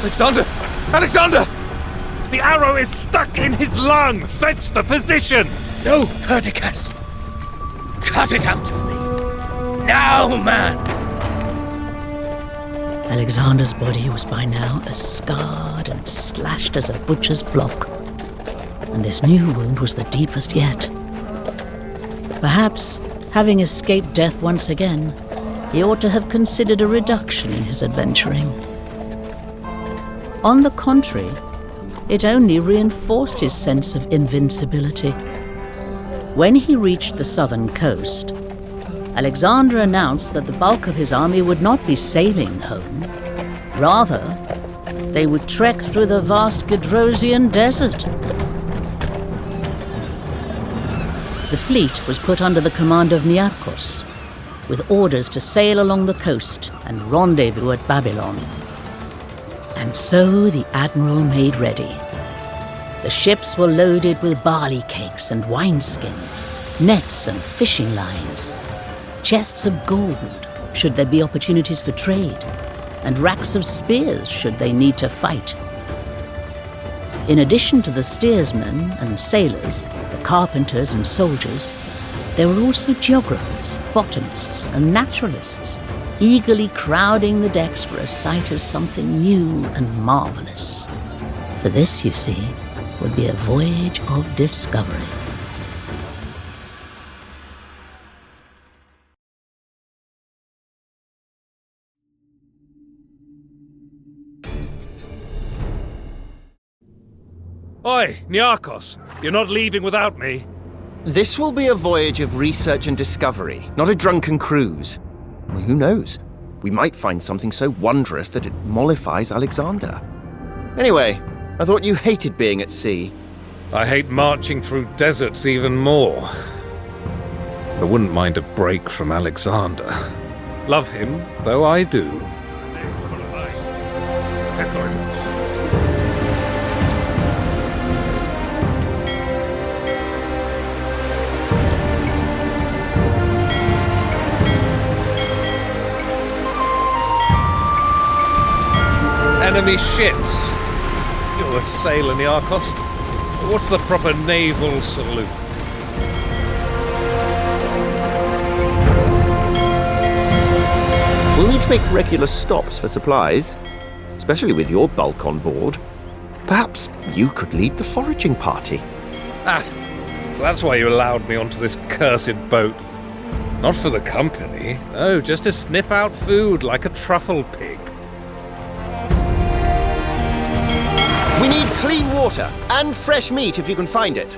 Alexander! Alexander! The arrow is stuck in his lung! Fetch the physician! No, Perdiccas! Cut it out of me! Now, man! Alexander's body was by now as scarred and slashed as a butcher's block, and this new wound was the deepest yet. Perhaps, having escaped death once again, he ought to have considered a reduction in his adventuring. On the contrary, it only reinforced his sense of invincibility. When he reached the southern coast, Alexander announced that the bulk of his army would not be sailing home. Rather, they would trek through the vast Gedrosian desert. The fleet was put under the command of Niarchos, with orders to sail along the coast and rendezvous at Babylon. And so the admiral made ready. The ships were loaded with barley cakes and wineskins, nets and fishing lines, chests of gold should there be opportunities for trade, and racks of spears should they need to fight. In addition to the steersmen and sailors, the carpenters and soldiers, there were also geographers, botanists and naturalists, eagerly crowding the decks for a sight of something new and marvelous. For this, you see, would be a voyage of discovery. Oi, Niarchos! You're not leaving without me. This will be a voyage of research and discovery, not a drunken cruise. Well, who knows? We might find something so wondrous that it mollifies Alexander. Anyway, I thought you hated being at sea. I hate marching through deserts even more. I wouldn't mind a break from Alexander. Love him, though I do. Enemy ships. You're a sailor, Niarchos. What's the proper naval salute? We'll need to make regular stops for supplies, especially with your bulk on board. Perhaps you could lead the foraging party. Ah, so that's why you allowed me onto this cursed boat. Not for the company. No, just to sniff out food like a truffle pig. We need clean water and fresh meat if you can find it.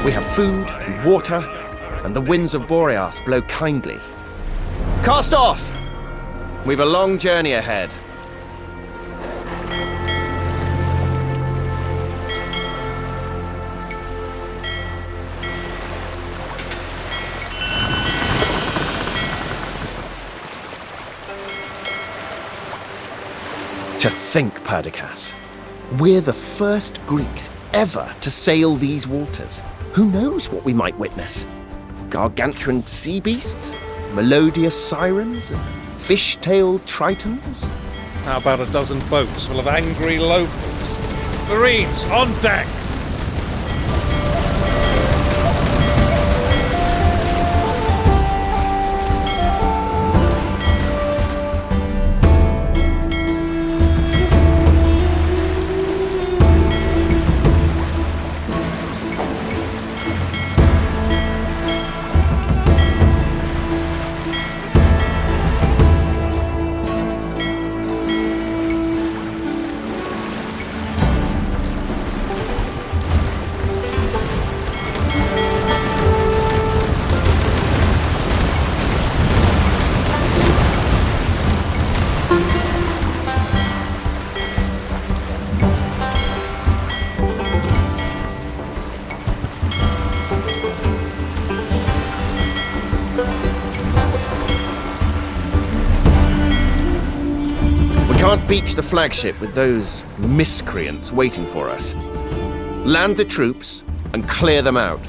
We have food and water, and the winds of Boreas blow kindly. Cast off! We've a long journey ahead. To think, Perdiccas, we're the first Greeks ever to sail these waters. Who knows what we might witness? Gargantuan sea beasts? Melodious sirens? Fish-tailed tritons? How about a dozen boats full of angry locals? Marines, on deck! Can't beach the flagship with those miscreants waiting for us. Land the troops and clear them out.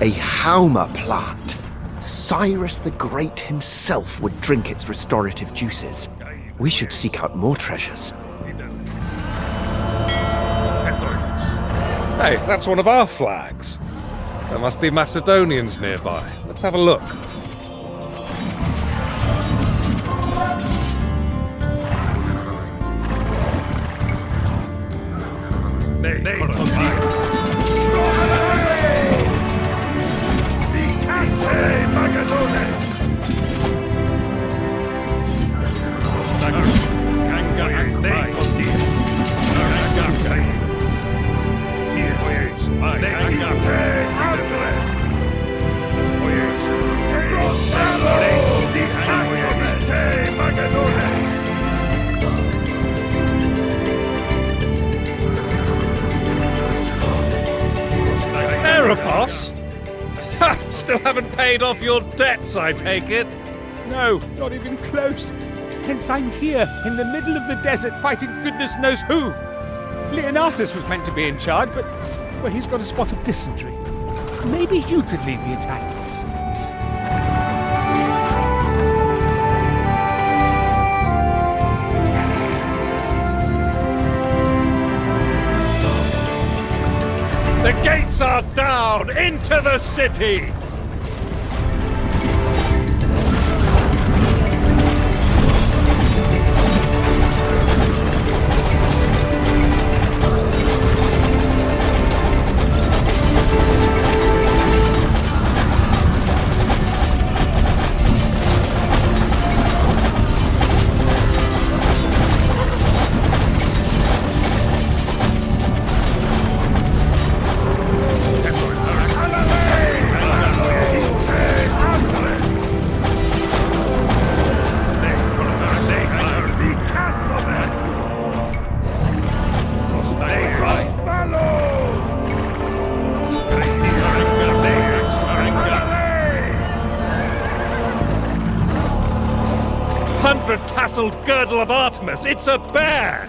A Hauma plant. Cyrus the Great himself would drink its restorative juices. We should seek out more treasures. Hey, that's one of our flags. There must be Macedonians nearby. Let's have a look. Boss? Still haven't paid off your debts, I take it? No, not even close. Hence I'm here, in the middle of the desert, fighting goodness knows who. Leonatus was meant to be in charge, but, well, he's got a spot of dysentery. Maybe you could lead the attack. The gates are down! Into the city! tasseled girdle of Artemis. It's a bear!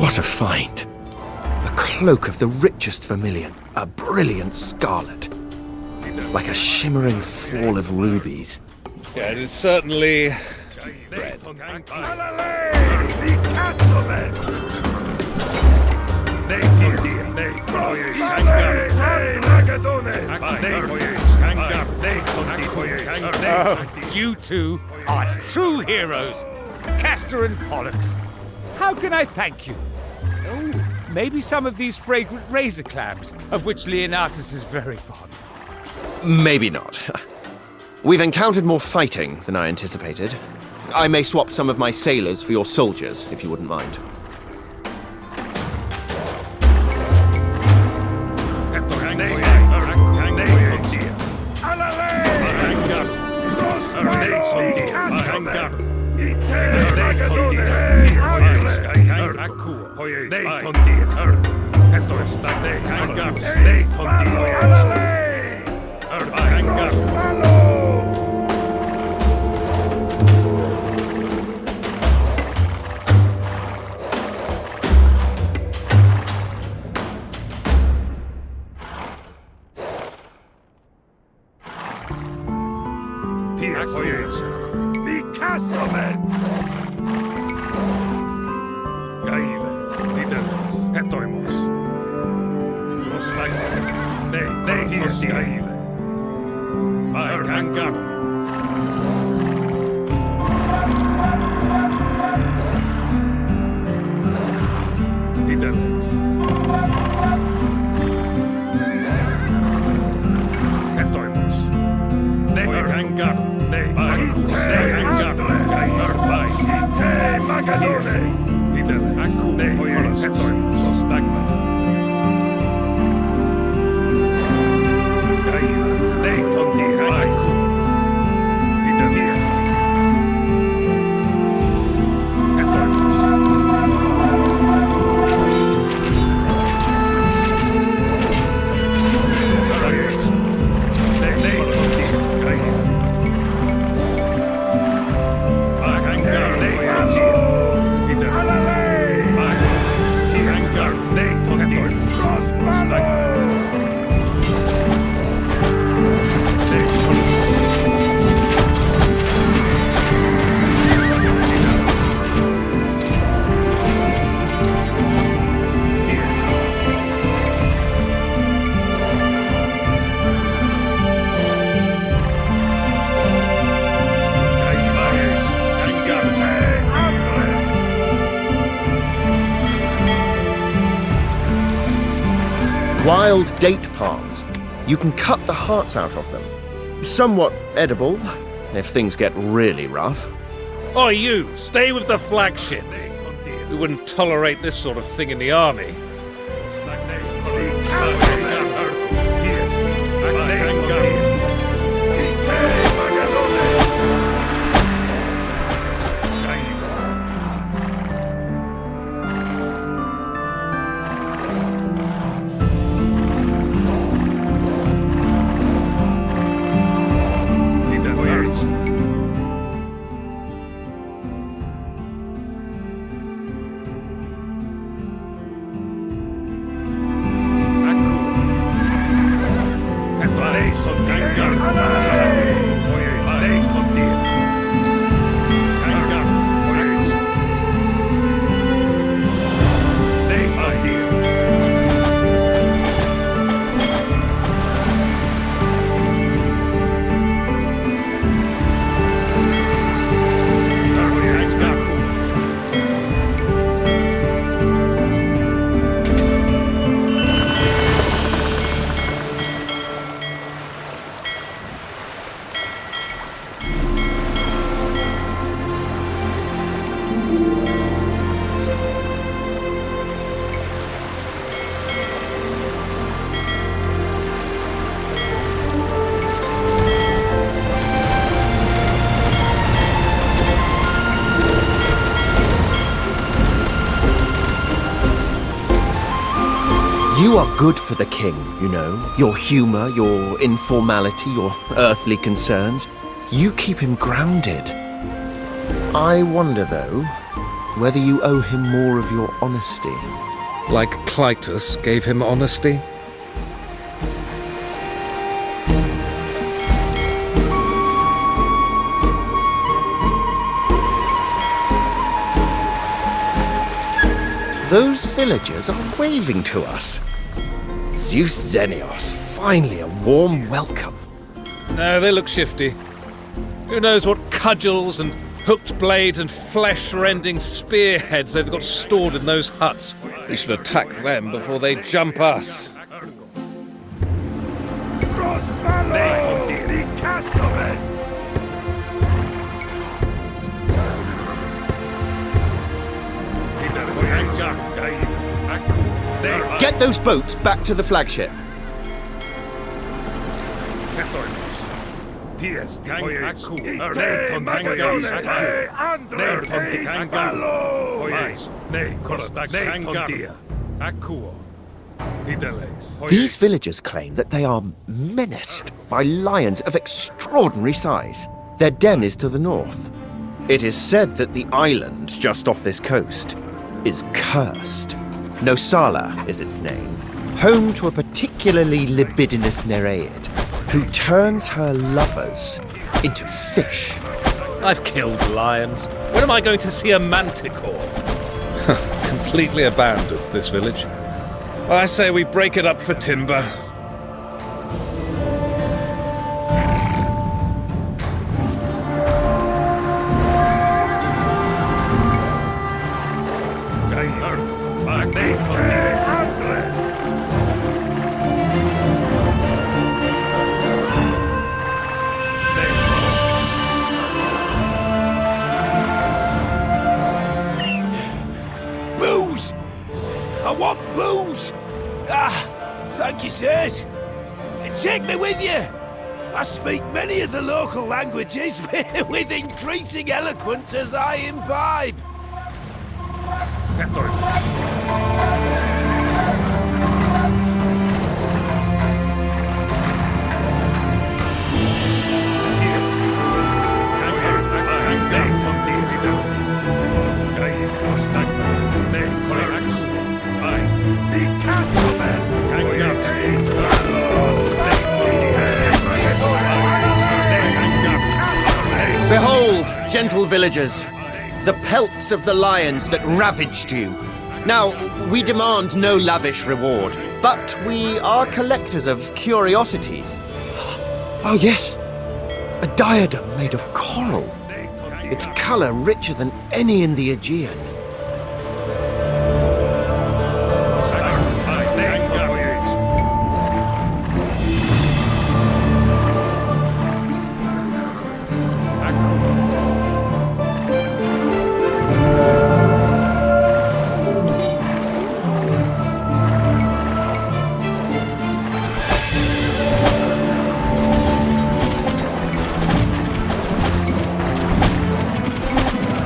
What a find. A cloak of the richest vermilion, a brilliant scarlet. Like a shimmering fall of rubies. Yeah, it is certainly red. Oh, you two are true heroes. Castor and Pollux. How can I thank you? Oh, maybe some of these fragrant razor clams, of which Leonatus is very fond. Maybe not. We've encountered more fighting than I anticipated. I may swap some of my sailors for your soldiers, if you wouldn't mind. Wild date palms. You can cut the hearts out of them. Somewhat edible, if things get really rough. Oh, you! Stay with the flagship! We wouldn't tolerate this sort of thing in the army. You are good for the king, you know. Your humor, your informality, your earthly concerns. You keep him grounded. I wonder, though, whether you owe him more of your honesty. Like Clytus gave him honesty? Those villagers are waving to us. Zeus Xenios, finally a warm welcome. No, they look shifty. Who knows what cudgels and hooked blades and flesh-rending spearheads they've got stored in those huts. We should attack them before they jump us. Get those boats back to the flagship. These villagers claim that they are menaced by lions of extraordinary size. Their den is to the north. It is said that the island just off this coast is cursed. Nosala is its name, home to a particularly libidinous Nereid who turns her lovers into fish. I've killed lions. When am I going to see a manticore? Completely abandoned, this village. I say we break it up for timber. Booze! I want booze! Thank you, sirs. Take me with you. I speak many of the local languages with increasing eloquence as I imbibe. Behold, gentle villagers, the pelts of the lions that ravaged you. Now, we demand no lavish reward, but we are collectors of curiosities. Oh yes, a diadem made of coral. Its color richer than any in the Aegean.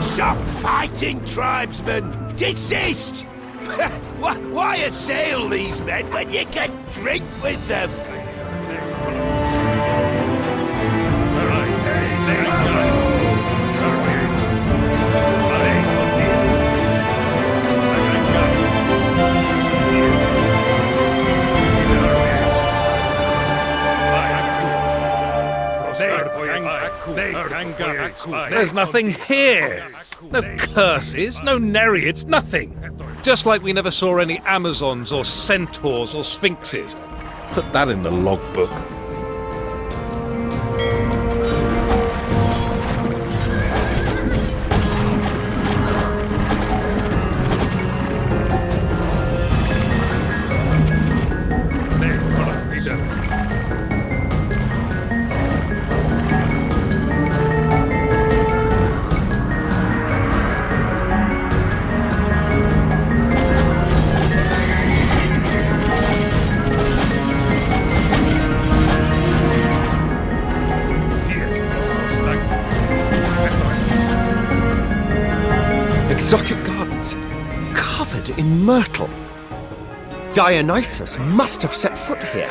Stop fighting, tribesmen! Desist! Why assail these men when you can drink with them? There's nothing here. No curses, no nereids, nothing. Just like we never saw any Amazons or centaurs or sphinxes. Put that in the logbook. Exotic gardens, covered in myrtle. Dionysus must have set foot here.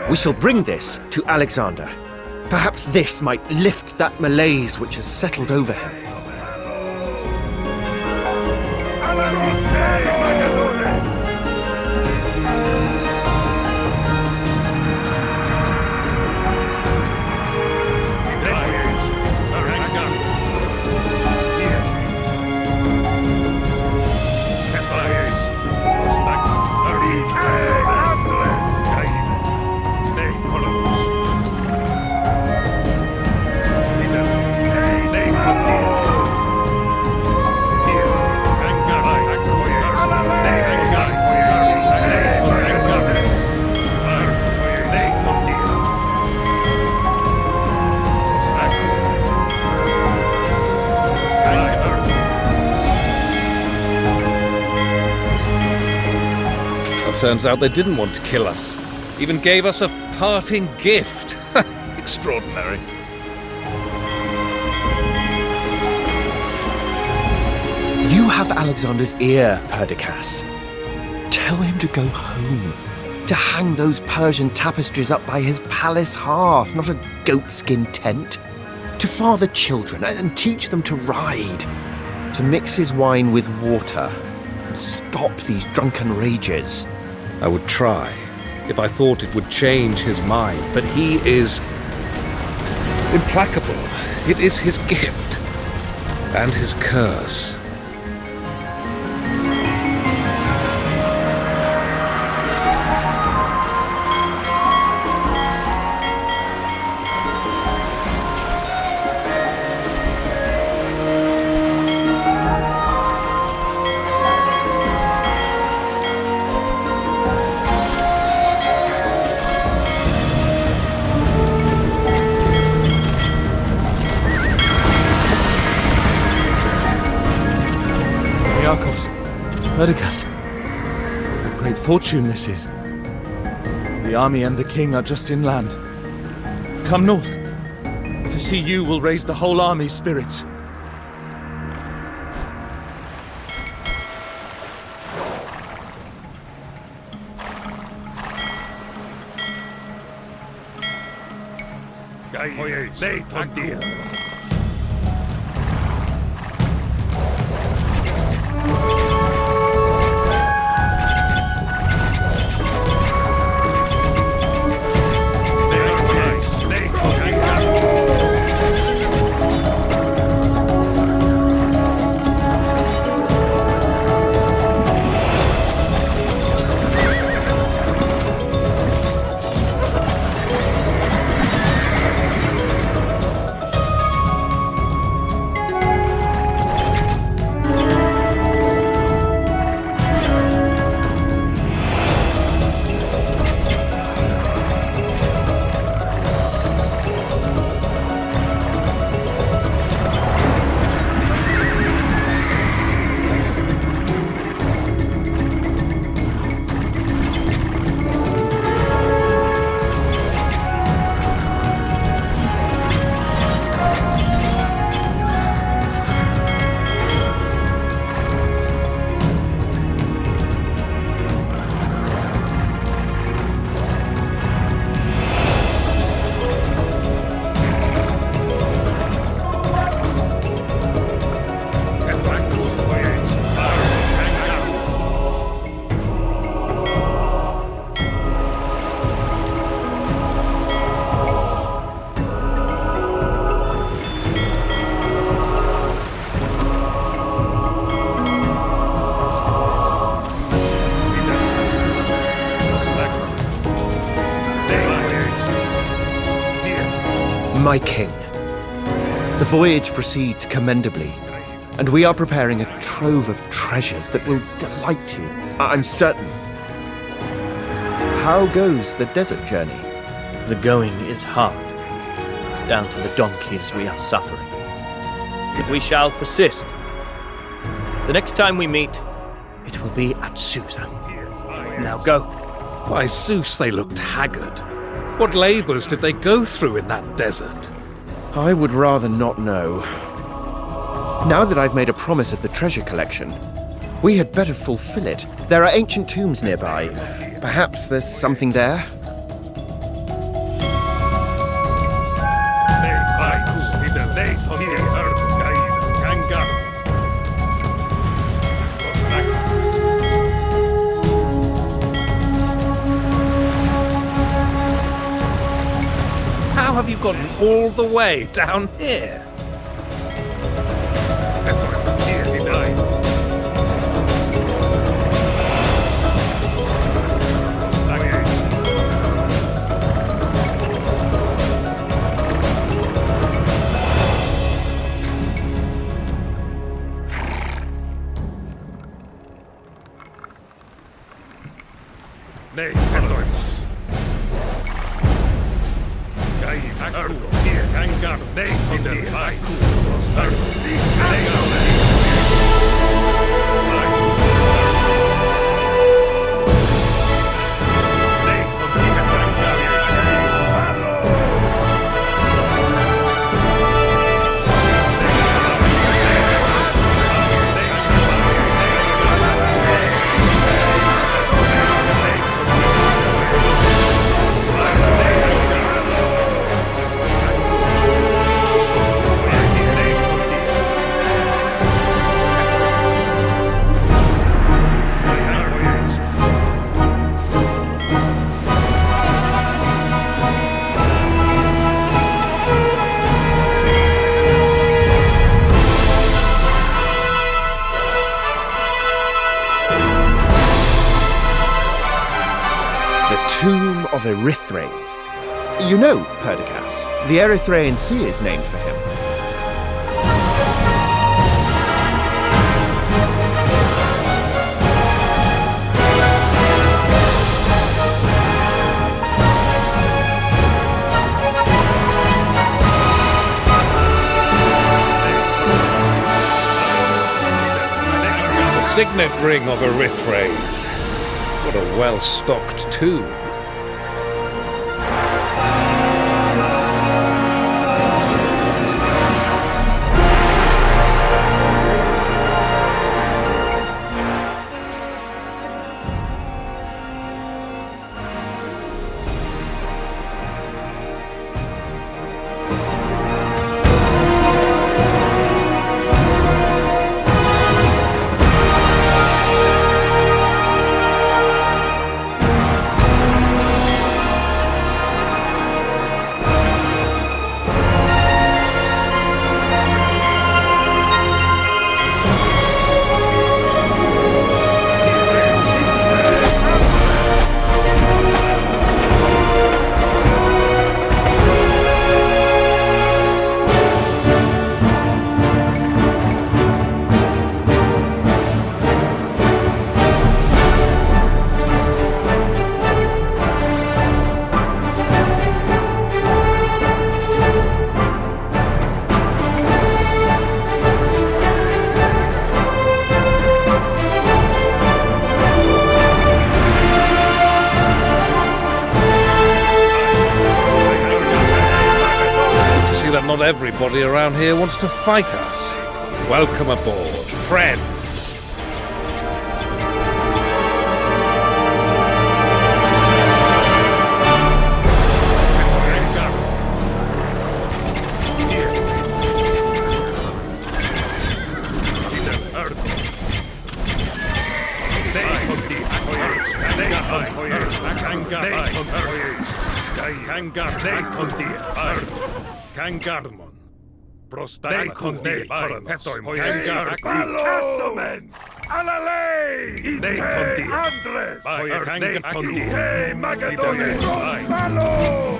We shall bring this to Alexander. Perhaps this might lift that malaise which has settled over him. Turns out they didn't want to kill us. Even gave us a parting gift. Extraordinary. You have Alexander's ear, Perdiccas. Tell him to go home, to hang those Persian tapestries up by his palace hearth, not a goatskin tent. To father children and teach them to ride. To mix his wine with water and stop these drunken rages. I would try, if I thought it would change his mind, but he is implacable. It is his gift and his curse. Perdiccas, what great fortune this is. The army and the king are just inland. Come north. To see you will raise the whole army's spirits. My king, the voyage proceeds commendably, and we are preparing a trove of treasures that will delight you, I'm certain. How goes the desert journey? The going is hard. Down to the donkeys we are suffering. But we shall persist. The next time we meet, it will be at Susa. Now go. By Zeus, they looked haggard. What labours did they go through in that desert? I would rather not know. Now that I've made a promise of the treasure collection, we had better fulfill it. There are ancient tombs nearby. Perhaps there's something there? How have you gotten all the way down here? Tomb of Erythraes. You know, Perdiccas, the Erythraean Sea is named for him. The signet ring of Erythraes. What a well-stocked tomb. That not everybody around here wants to fight us. Welcome aboard, friends. Kangarmon. Prostai con de petoim kangar. Ballomen. Alalei. Ite Andres. Ite Magadones. Ballo.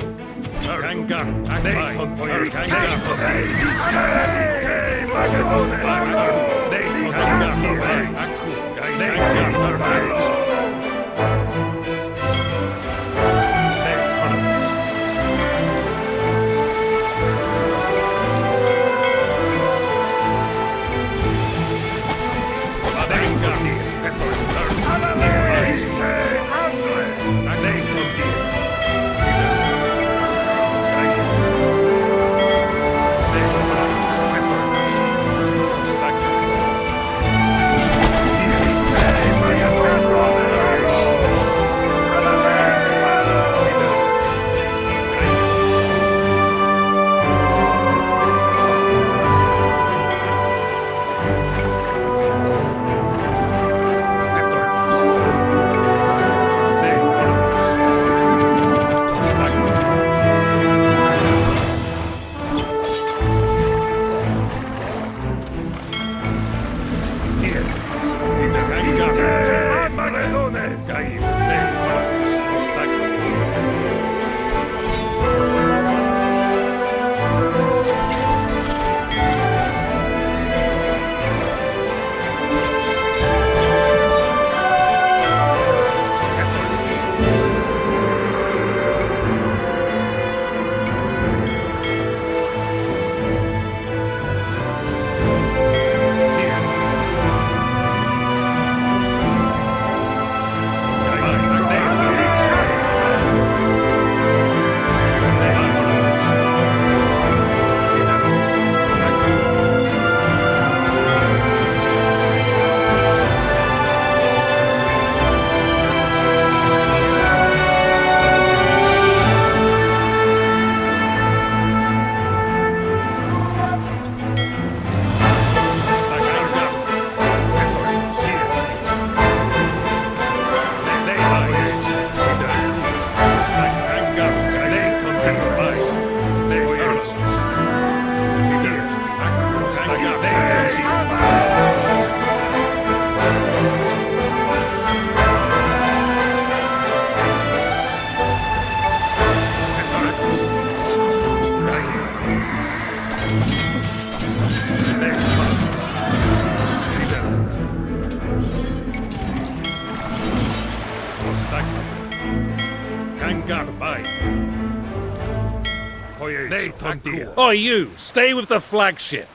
Oh, you! Stay with the flagship!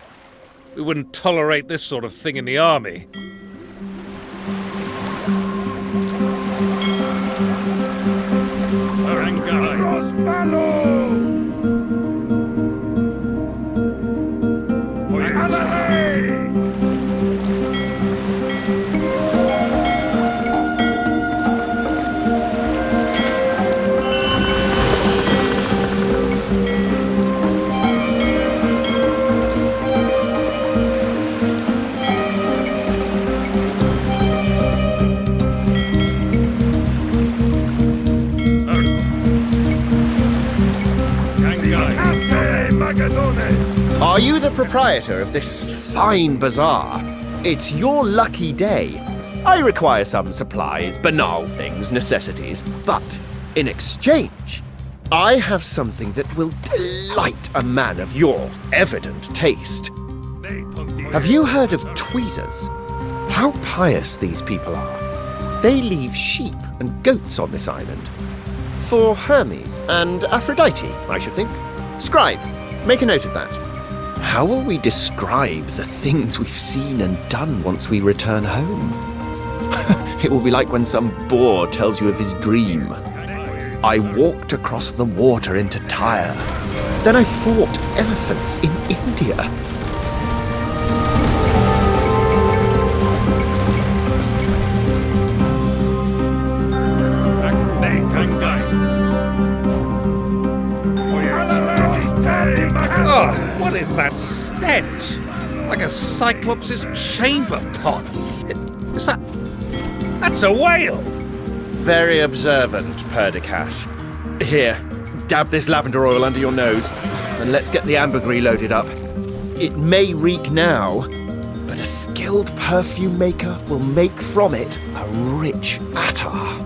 We wouldn't tolerate this sort of thing in the army. Are you the proprietor of this fine bazaar? It's your lucky day. I require some supplies, banal things, necessities, but in exchange, I have something that will delight a man of your evident taste. Have you heard of tweezers? How pious these people are. They leave sheep and goats on this island. For Hermes and Aphrodite, I should think. Scribe, make a note of that. How will we describe the things we've seen and done once we return home? It will be like when some boor tells you of his dream. I walked across the water into Tyre. Then I fought elephants in India. Oh, what is that stench? Like a cyclops' chamber pot. Is that... That's a whale! Very observant, Perdiccas. Here, dab this lavender oil under your nose, and let's get the ambergris loaded up. It may reek now, but a skilled perfume maker will make from it a rich attar.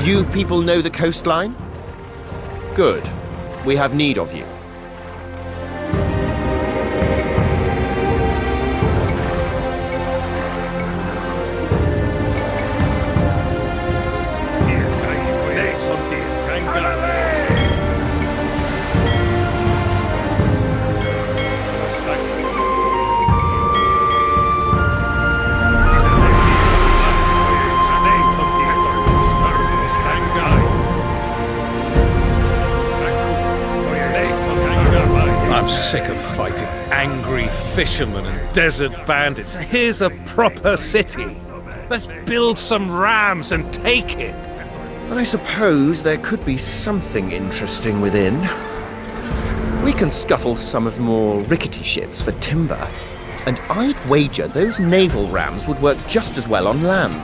You people know the coastline? Good. We have need of you. I'm sick of fighting angry fishermen and desert bandits. Here's a proper city. Let's build some rams and take it. I suppose there could be something interesting within. We can scuttle some of the more rickety ships for timber, and I'd wager those naval rams would work just as well on land.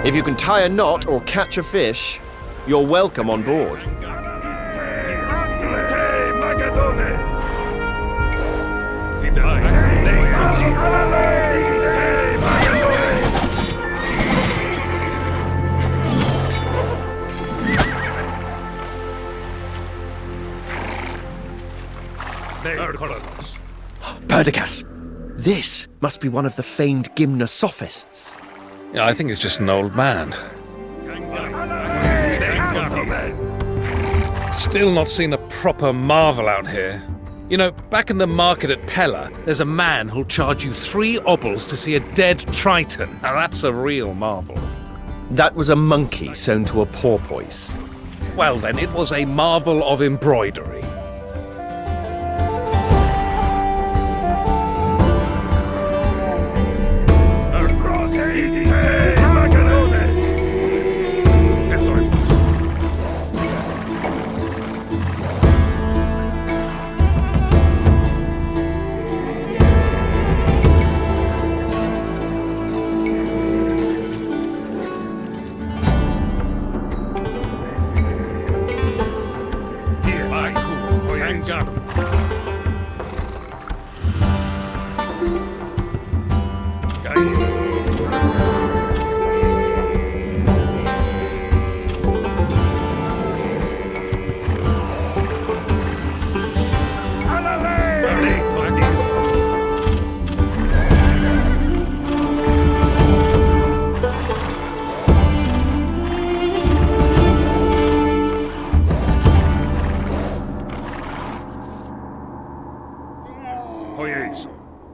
If you can tie a knot or catch a fish, you're welcome on board. Perdiccas! This must be one of the famed gymnosophists. Yeah, I think it's just an old man. Still not seen a proper marvel out here. You know, back in the market at Pella, there's a man who'll charge you 3 obols to see a dead triton. Now that's a real marvel. That was a monkey sewn to a porpoise. Well then, it was a marvel of embroidery.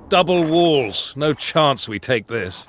Double walls. No chance we take this.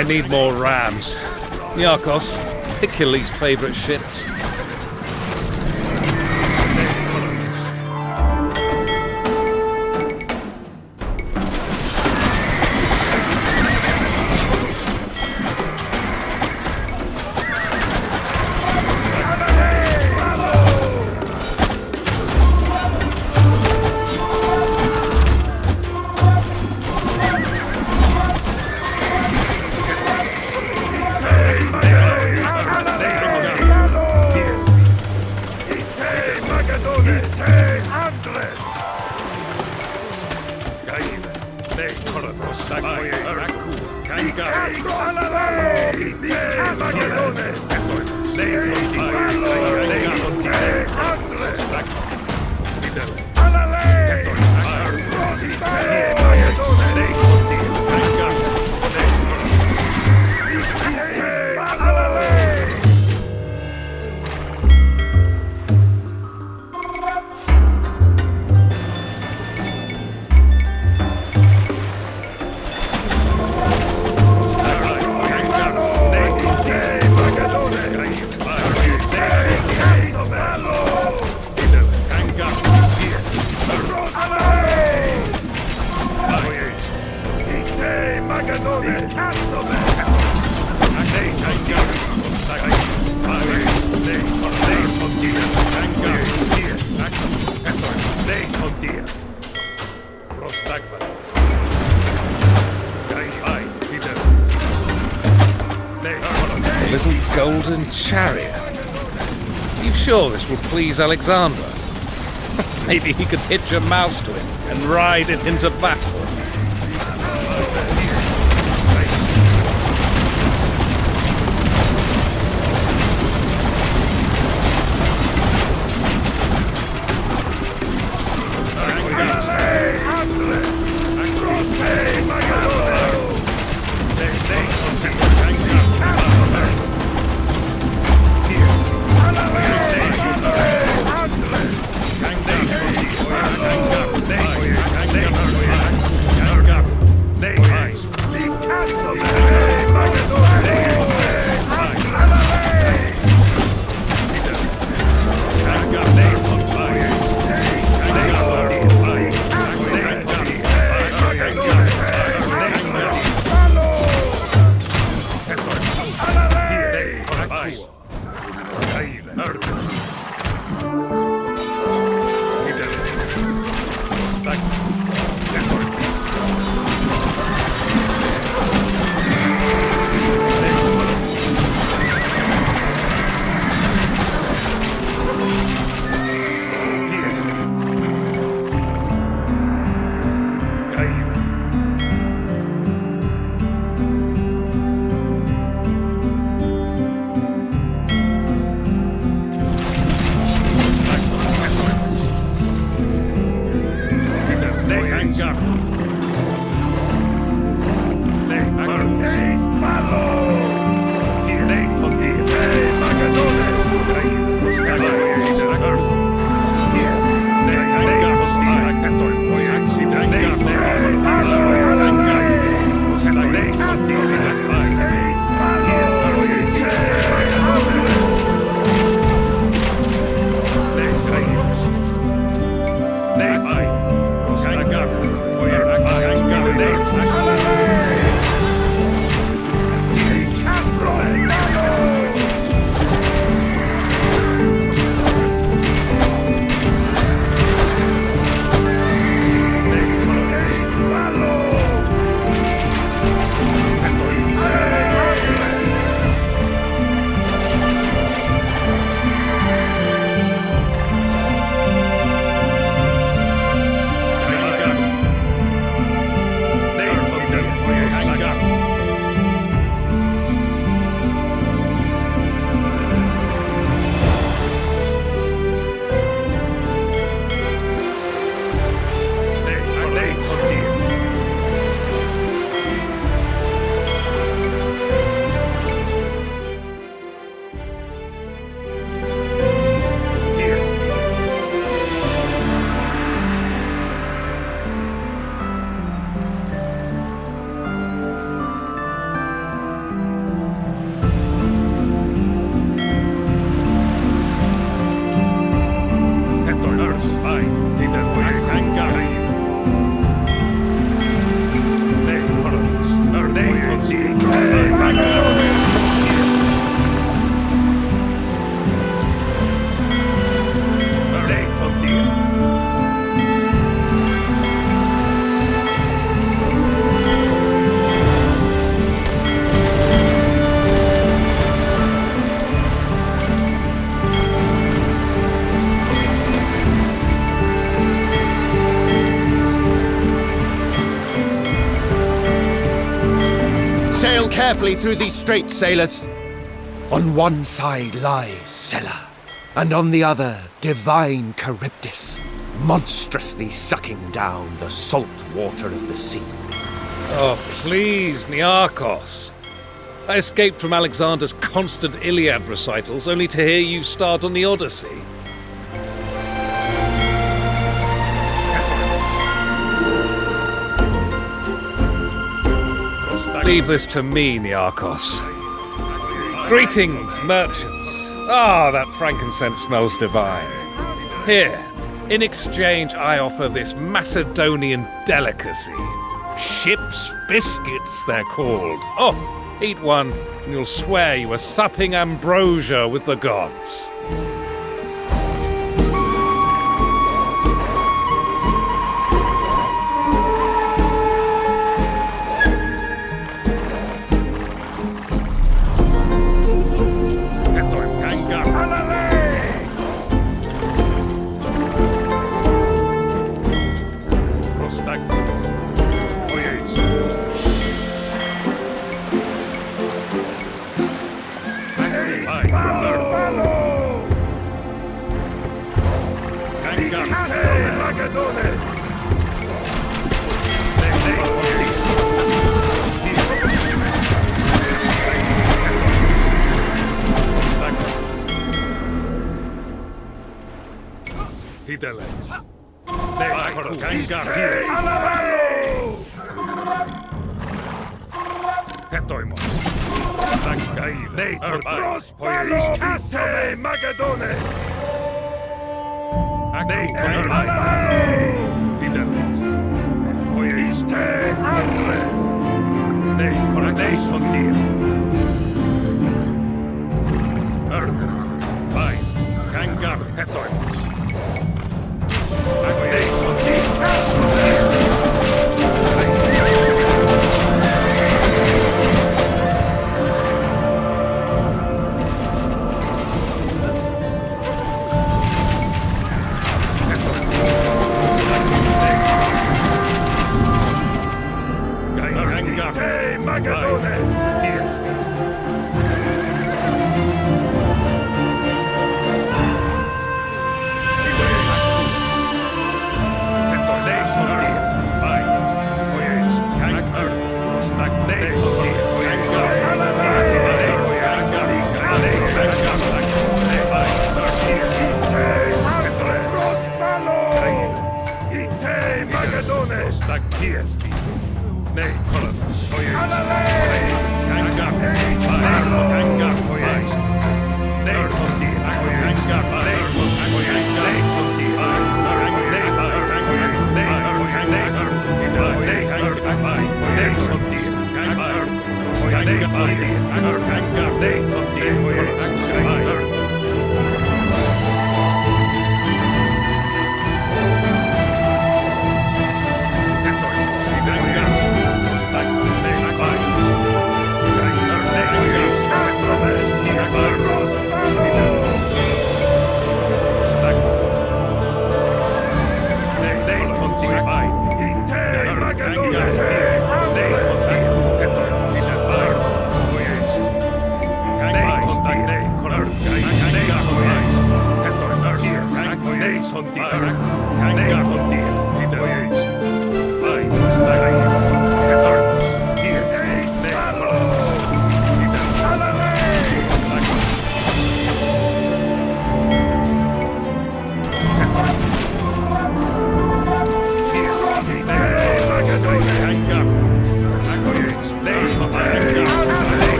I need more rams. Niarchos, pick your least favourite ships. A little golden chariot. Are you sure this will please Alexander? Maybe he could hitch a mouse to it and ride it into battle. Sail carefully through these straits, sailors. On one side lies Sella, and on the other, divine Charybdis, monstrously sucking down the salt water of the sea. Oh, please, Niarchos. I escaped from Alexander's constant Iliad recitals only to hear you start on the Odyssey. Leave this to me, Niarchos. Greetings, merchants. Ah, that frankincense smells divine. Here, in exchange, I offer this Macedonian delicacy, Ship's biscuits, they're called. Oh, eat one, and you'll swear you were supping ambrosia with the gods.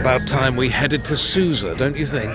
About time we headed to Susa, don't you think?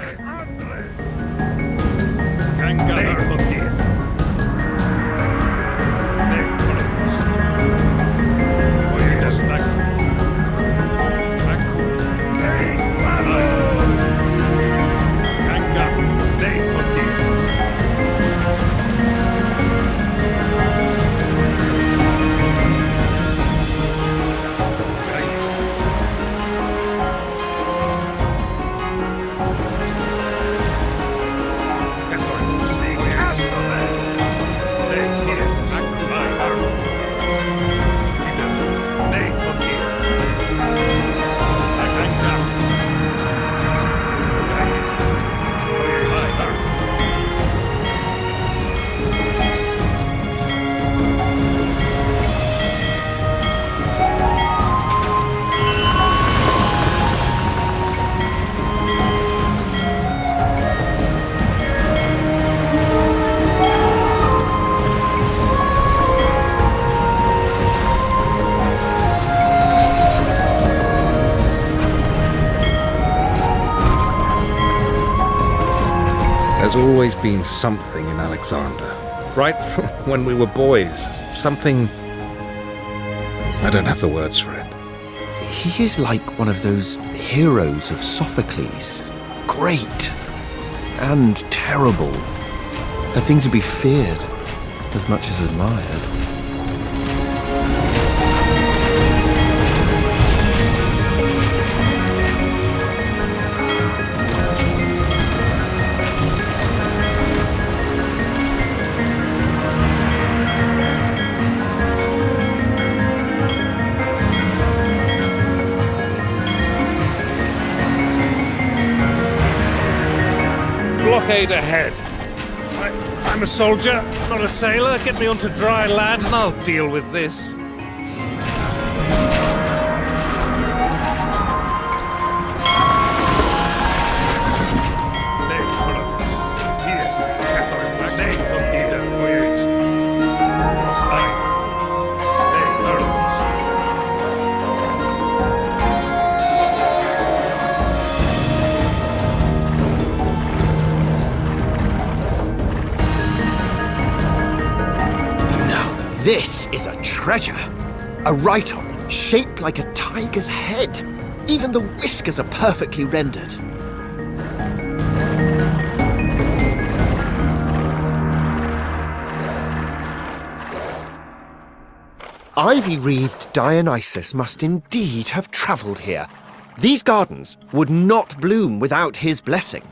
There's always been something in Alexander. Right from when we were boys. Something... I don't have the words for it. He is like one of those heroes of Sophocles. Great and terrible. A thing to be feared as much as admired. Blockade ahead. I'm a soldier, not a sailor. Get me onto dry land and I'll deal with this. This is a treasure. A Rhyton shaped like a tiger's head. Even the whiskers are perfectly rendered. Ivy-wreathed Dionysus must indeed have travelled here. These gardens would not bloom without his blessing.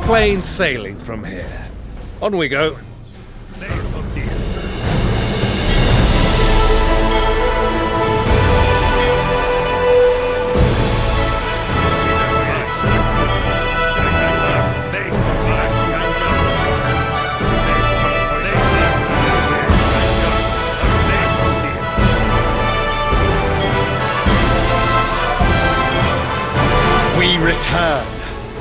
Plain sailing from here. On we go. We return,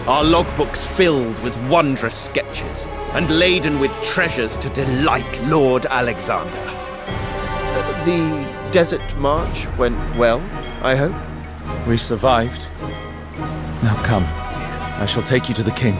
our logbooks filled with wondrous sketches and laden with treasures to delight Lord Alexander. The desert march went well, I hope? We survived. Now come, I shall take you to the king.